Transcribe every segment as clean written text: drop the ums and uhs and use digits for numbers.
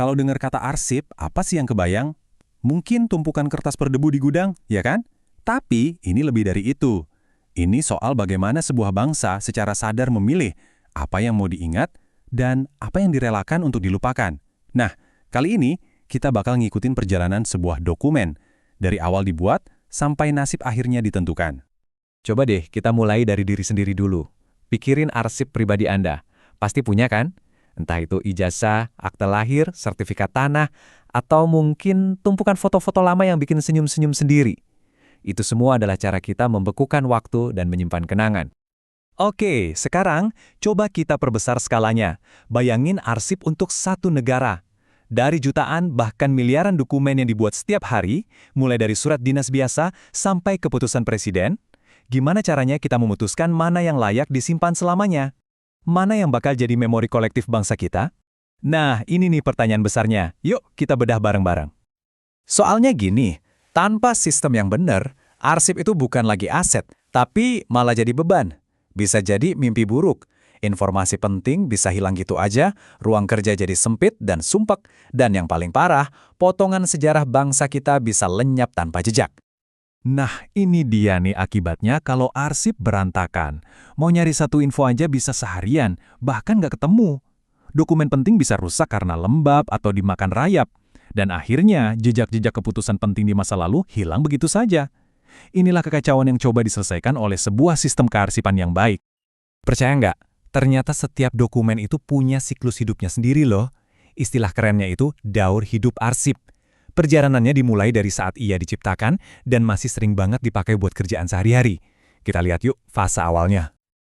Kalau dengar kata arsip, apa sih yang kebayang? Mungkin tumpukan kertas berdebu di gudang, ya kan? Tapi ini lebih dari itu. Ini soal bagaimana sebuah bangsa secara sadar memilih apa yang mau diingat dan apa yang direlakan untuk dilupakan. Nah, kali ini kita bakal ngikutin perjalanan sebuah dokumen dari awal dibuat sampai nasib akhirnya ditentukan. Coba deh kita mulai dari diri sendiri dulu. Pikirin arsip pribadi Anda. Pasti punya kan? Entah itu ijazah, akte lahir, sertifikat tanah, atau mungkin tumpukan foto-foto lama yang bikin senyum-senyum sendiri. Itu semua adalah cara kita membekukan waktu dan menyimpan kenangan. Oke, sekarang coba kita perbesar skalanya. Bayangin arsip untuk satu negara. Dari jutaan bahkan miliaran dokumen yang dibuat setiap hari, mulai dari surat dinas biasa sampai keputusan presiden, gimana caranya kita memutuskan mana yang layak disimpan selamanya? Mana yang bakal jadi memori kolektif bangsa kita? Nah, ini nih pertanyaan besarnya. Yuk, kita bedah bareng-bareng. Soalnya gini, tanpa sistem yang benar, arsip itu bukan lagi aset, tapi malah jadi beban. Bisa jadi mimpi buruk. Informasi penting bisa hilang gitu aja, ruang kerja jadi sempit dan sumpek, dan yang paling parah, potongan sejarah bangsa kita bisa lenyap tanpa jejak. Nah, ini dia nih akibatnya kalau arsip berantakan. Mau nyari satu info aja bisa seharian, bahkan nggak ketemu. Dokumen penting bisa rusak karena lembab atau dimakan rayap. Dan akhirnya, jejak-jejak keputusan penting di masa lalu hilang begitu saja. Inilah kekacauan yang coba diselesaikan oleh sebuah sistem kearsipan yang baik. Percaya nggak? Ternyata setiap dokumen itu punya siklus hidupnya sendiri loh. Istilah kerennya itu daur hidup arsip. Perjalanannya dimulai dari saat ia diciptakan dan masih sering banget dipakai buat kerjaan sehari-hari. Kita lihat yuk fase awalnya.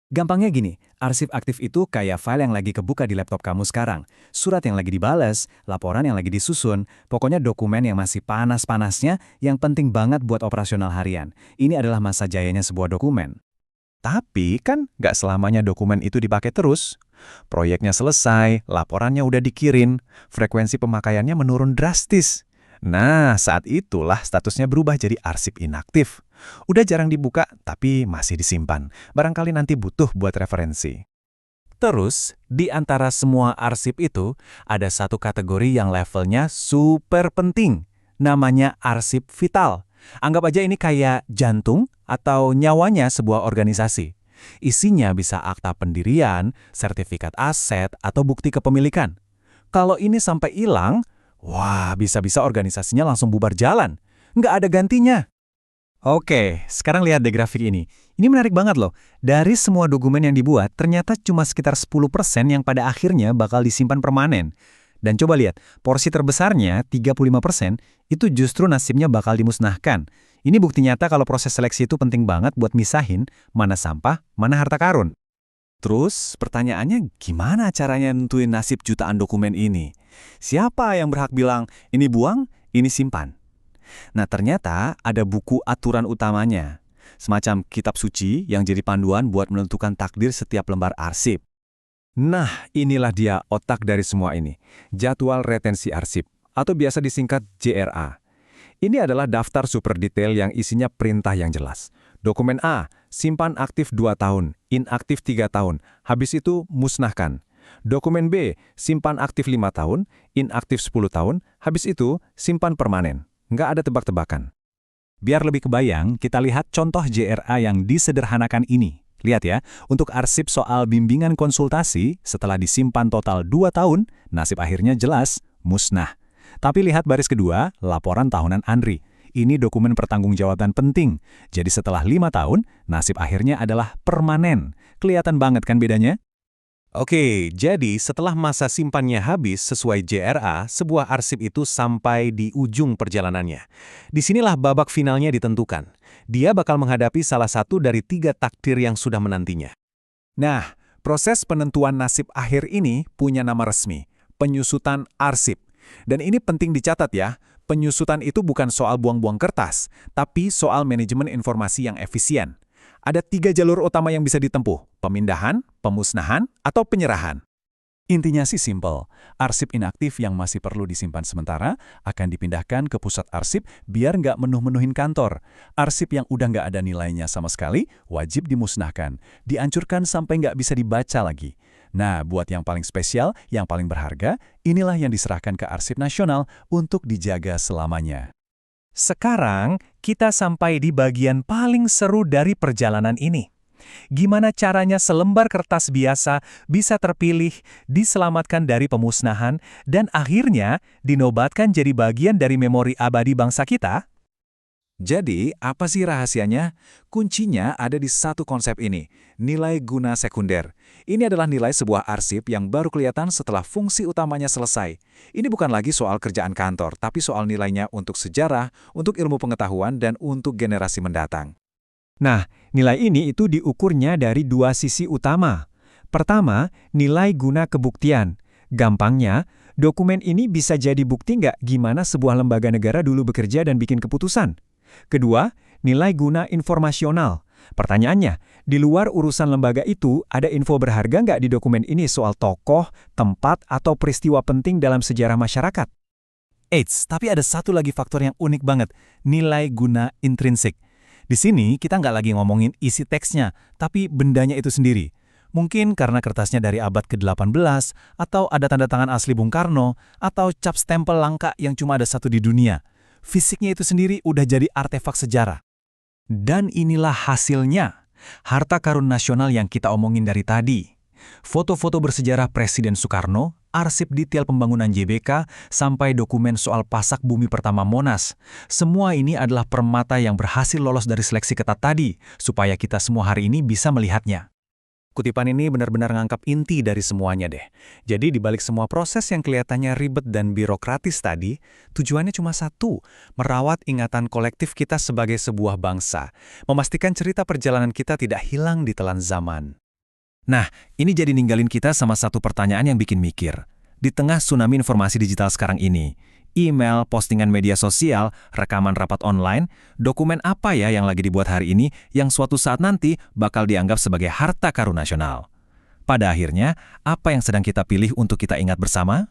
Gampangnya gini, arsip aktif itu kayak file yang lagi kebuka di laptop kamu sekarang. Surat yang lagi dibales, laporan yang lagi disusun, pokoknya dokumen yang masih panas-panasnya yang penting banget buat operasional harian. Ini adalah masa jayanya sebuah dokumen. Tapi kan nggak selamanya dokumen itu dipakai terus. Proyeknya selesai, laporannya udah dikirim, frekuensi pemakaiannya menurun drastis. Nah, saat itulah statusnya berubah jadi arsip inaktif. Udah jarang dibuka, tapi masih disimpan. Barangkali nanti butuh buat referensi. Terus, di antara semua arsip itu, ada satu kategori yang levelnya super penting. Namanya arsip vital. Anggap aja ini kayak jantung atau nyawanya sebuah organisasi. Isinya bisa akta pendirian, sertifikat aset, atau bukti kepemilikan. Kalau ini sampai hilang, wah, bisa-bisa organisasinya langsung bubar jalan. Nggak ada gantinya. Oke, sekarang lihat deh grafik ini. Ini menarik banget loh. Dari semua dokumen yang dibuat, ternyata cuma sekitar 10% yang pada akhirnya bakal disimpan permanen. Dan coba lihat, porsi terbesarnya, 35%, itu justru nasibnya bakal dimusnahkan. Ini bukti nyata kalau proses seleksi itu penting banget buat misahin mana sampah, mana harta karun. Terus, pertanyaannya gimana caranya nentuin nasib jutaan dokumen ini? Siapa yang berhak bilang, ini buang, ini simpan? Nah, ternyata ada buku aturan utamanya. Semacam kitab suci yang jadi panduan buat menentukan takdir setiap lembar arsip. Nah, inilah dia otak dari semua ini. Jadwal retensi arsip, atau biasa disingkat JRA. Ini adalah daftar super detail yang isinya perintah yang jelas. Dokumen A, simpan aktif 2 tahun, inaktif 3 tahun, habis itu musnahkan. Dokumen B, simpan aktif 5 tahun, inaktif 10 tahun, habis itu simpan permanen. Nggak ada tebak-tebakan. Biar lebih kebayang, kita lihat contoh JRA yang disederhanakan ini. Lihat ya, untuk arsip soal bimbingan konsultasi, setelah disimpan total 2 tahun, nasib akhirnya jelas, musnah. Tapi lihat baris kedua, laporan tahunan Andri. Ini dokumen pertanggungjawaban penting. Jadi setelah 5 tahun, nasib akhirnya adalah permanen. Kelihatan banget kan bedanya? Oke, jadi setelah masa simpannya habis sesuai JRA, sebuah arsip itu sampai di ujung perjalanannya. Disinilah babak finalnya ditentukan. Dia bakal menghadapi salah satu dari 3 takdir yang sudah menantinya. Nah, proses penentuan nasib akhir ini punya nama resmi, penyusutan arsip. Dan ini penting dicatat ya, penyusutan itu bukan soal buang-buang kertas, tapi soal manajemen informasi yang efisien. Ada 3 jalur utama yang bisa ditempuh, pemindahan, pemusnahan, atau penyerahan. Intinya sih simple, arsip inaktif yang masih perlu disimpan sementara akan dipindahkan ke pusat arsip biar nggak menuh-menuhin kantor. Arsip yang udah nggak ada nilainya sama sekali wajib dimusnahkan, dihancurkan sampai nggak bisa dibaca lagi. Nah, buat yang paling spesial, yang paling berharga, inilah yang diserahkan ke Arsip Nasional untuk dijaga selamanya. Sekarang, kita sampai di bagian paling seru dari perjalanan ini. Gimana caranya selembar kertas biasa bisa terpilih, diselamatkan dari pemusnahan, dan akhirnya dinobatkan jadi bagian dari memori abadi bangsa kita? Jadi, apa sih rahasianya? Kuncinya ada di satu konsep ini, nilai guna sekunder. Ini adalah nilai sebuah arsip yang baru kelihatan setelah fungsi utamanya selesai. Ini bukan lagi soal kerjaan kantor, tapi soal nilainya untuk sejarah, untuk ilmu pengetahuan, dan untuk generasi mendatang. Nah, nilai ini itu diukurnya dari dua sisi utama. Pertama, nilai guna kebuktian. Gampangnya, dokumen ini bisa jadi bukti nggak gimana sebuah lembaga negara dulu bekerja dan bikin keputusan. Kedua, nilai guna informasional. Pertanyaannya, di luar urusan lembaga itu, ada info berharga nggak di dokumen ini soal tokoh, tempat, atau peristiwa penting dalam sejarah masyarakat? Eits, tapi ada satu lagi faktor yang unik banget, nilai guna intrinsik. Di sini kita nggak lagi ngomongin isi teksnya, tapi bendanya itu sendiri. Mungkin karena kertasnya dari abad ke-18, atau ada tanda tangan asli Bung Karno, atau cap stempel langka yang cuma ada satu di dunia. Fisiknya itu sendiri udah jadi artefak sejarah. Dan inilah hasilnya, harta karun nasional yang kita omongin dari tadi. Foto-foto bersejarah Presiden Soekarno, arsip detail pembangunan JBK, sampai dokumen soal pasak bumi pertama Monas. Semua ini adalah permata yang berhasil lolos dari seleksi ketat tadi, supaya kita semua hari ini bisa melihatnya. Kutipan ini benar-benar ngangkap inti dari semuanya deh. Jadi di balik semua proses yang kelihatannya ribet dan birokratis tadi, tujuannya cuma satu, merawat ingatan kolektif kita sebagai sebuah bangsa, memastikan cerita perjalanan kita tidak hilang di telan zaman. Nah, ini jadi ninggalin kita sama satu pertanyaan yang bikin mikir. Di tengah tsunami informasi digital sekarang ini, email, postingan media sosial, rekaman rapat online, dokumen apa ya yang lagi dibuat hari ini yang suatu saat nanti bakal dianggap sebagai harta karun nasional? Pada akhirnya, apa yang sedang kita pilih untuk kita ingat bersama?